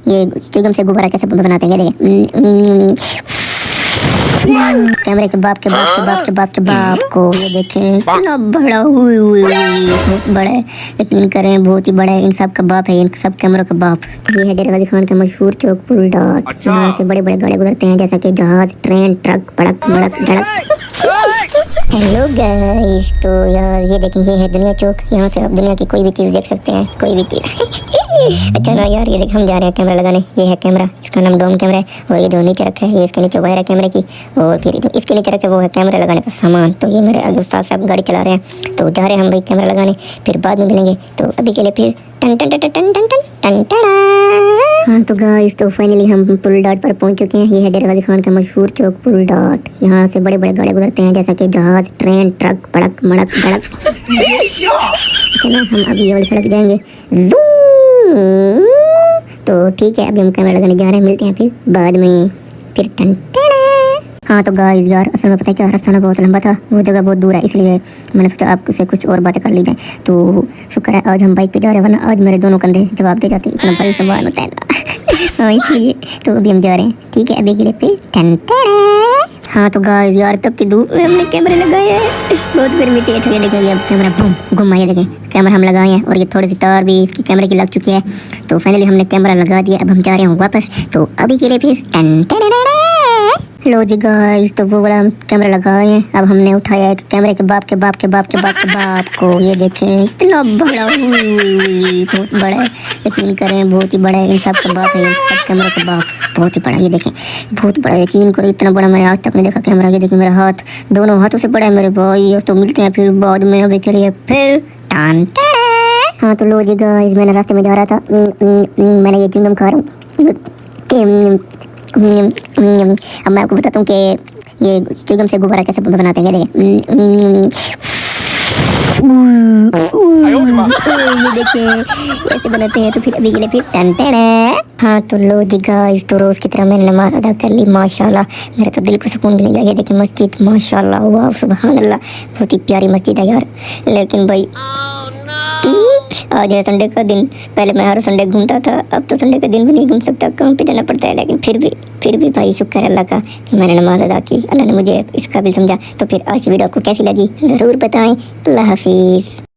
ये चिगम से गुब्बारा कैसे बनाते हैं, ये देखें। कैमरे के बाप के बाप के बाप के बाप के बाप को ये देखें, इतना बड़ा हुई बहुत बड़ा है, यकीन करें बहुत ही बड़ा है। इन सब का बाप है, इन सब कैमरों का बाप। ये है डेरा गाजी खान का मशहूर चौक पुल डॉट। यहाँ से बड़े बड़े गाड़ी गुजरते हैं जैसा कि जहाज, ट्रेन, ट्रक, बड़क बड़क धड़क। हेलो गाइस, तो यार ये देखें, ये है दुनिया चौक। यहाँ से आप दुनिया की कोई भी चीज़ देख सकते हैं, कोई भी चीज़। अच्छा ना यार, ये देख हम जा रहे हैं कैमरा लगाने। ये है कैमरा, इसका नाम डोम कैमरा है। और ये जो नीचे रखा है, ये इसके नीचे वायर है कैमरे की। और फिर जो इसके नीचे रखा है वो है कैमरा लगाने का सामान। तो ये मेरे आगे उस्ताद साहब गाड़ी चला रहे हैं, तो जा रहे हैं हम भाई कैमरा लगाने, फिर बाद में मिलेंगे। तो अभी के लिए फिर टन टन टन टन टन टन टन। हाँ तो गाइस, तो फाइनली हम पुल डॉट पर पहुंच चुके हैं। ये है डेरा गाजी खान का मशहूर चौक पुल डॉट। यहाँ से बड़े बड़े गाड़ी गुजरते हैं जैसा कि जहाज, ट्रेन, ट्रक, बड़क बड़क धड़क। चलो हम अभी ये वाली सड़क जाएंगे। तो ठीक है, अभी हम कैमरा लगाने जा रहे हैं, मिलते हैं फिर बाद में। फिर टन टन। हाँ तो गाइस यार, असल में पता है क्या, रास्ता ना बहुत लंबा था, वो जगह बहुत दूर है, इसलिए मैंने सोचा आपसे कुछ और बातें कर ली जाए। तो शुक्र है आज हम बाइक पे जा रहे हैं, वरना आज मेरे दोनों कंधे जवाब दे जाते, इतना बड़ी सामान होता है ना। हाँ इसलिए तो अभी हम जा रहे हैं, ठीक है, अभी के लिए फिर टन टन। हाँ तो गाइस यार, तब की धूप में हमने कैमरे लगाए हैं, बहुत गर्मी थी। अच्छा ये देखिए, ये कैमरा बूम घुमा, ये देखें कैमरा हम लगाए हैं, और ये थोड़ी सी तार भी इसकी कैमरे की लग चुकी है। तो फाइनली हमने कैमरा लगा दिया, अब हम जा रहे हैं वापस। तो अभी के लिए फिर टन टन। लो जी गाइस, तो वो वाला हम कैमरा लगाए हैं, अब हमने उठाया है कैमरे के बाप के बाप के बाप के बाप के बाप को। ये देखें, इतना बड़ा बहुत बड़ा है, यकीन करें बहुत ही बड़ा है। इन सब का बाप है, इन सब कैमरे का बाप बहुत ही बड़ा। ये देखें बहुत बड़ा, यकीन करो इतना बड़ा मैंने आज तक नहीं देखा कैमरा। ये देखिए मेरा हाथ, दोनों हाथों से बड़ा है मेरे भाई। तो मिलते हैं फिर बाद में, अभी के लिए फिर टन टन। हाँ तो लो जी गाइस, मैंने रास्ते में जा रहा था, मैंने ये चिंगम खा रहा हूँ। अब मैं आपको बताता हूँ कि ये चिगम से गुब्बारा कैसे बनाते हैं, ये देखें। ये देखिए कैसे बनाते हैं। तो फिर अभी के लिए फिर टन टन। हाँ तो लो जी गाइस, तो रोज़ की तरह मैंने नमाज अदा कर ली माशाल्लाह। मेरे तो दिल को सुकून मिल गया। ये देखिए मस्जिद, माशाल्लाह, वाह सुभान अल्लाह, बहुत ही प्यारी मस्जिद है यार। लेकिन भाई आज है संडे का दिन, पहले मैं हर संडे घूमता था, अब तो संडे का दिन भी नहीं घूम सकता, काम पे जाना पड़ता है। लेकिन फिर भी भाई शुक्र है अल्लाह का कि मैंने नमाज अदा की, अल्लाह ने मुझे इस काबिल समझा। तो फिर आज की वीडियो आपको कैसी लगी ज़रूर बताएं। अल्लाह हाफिज़।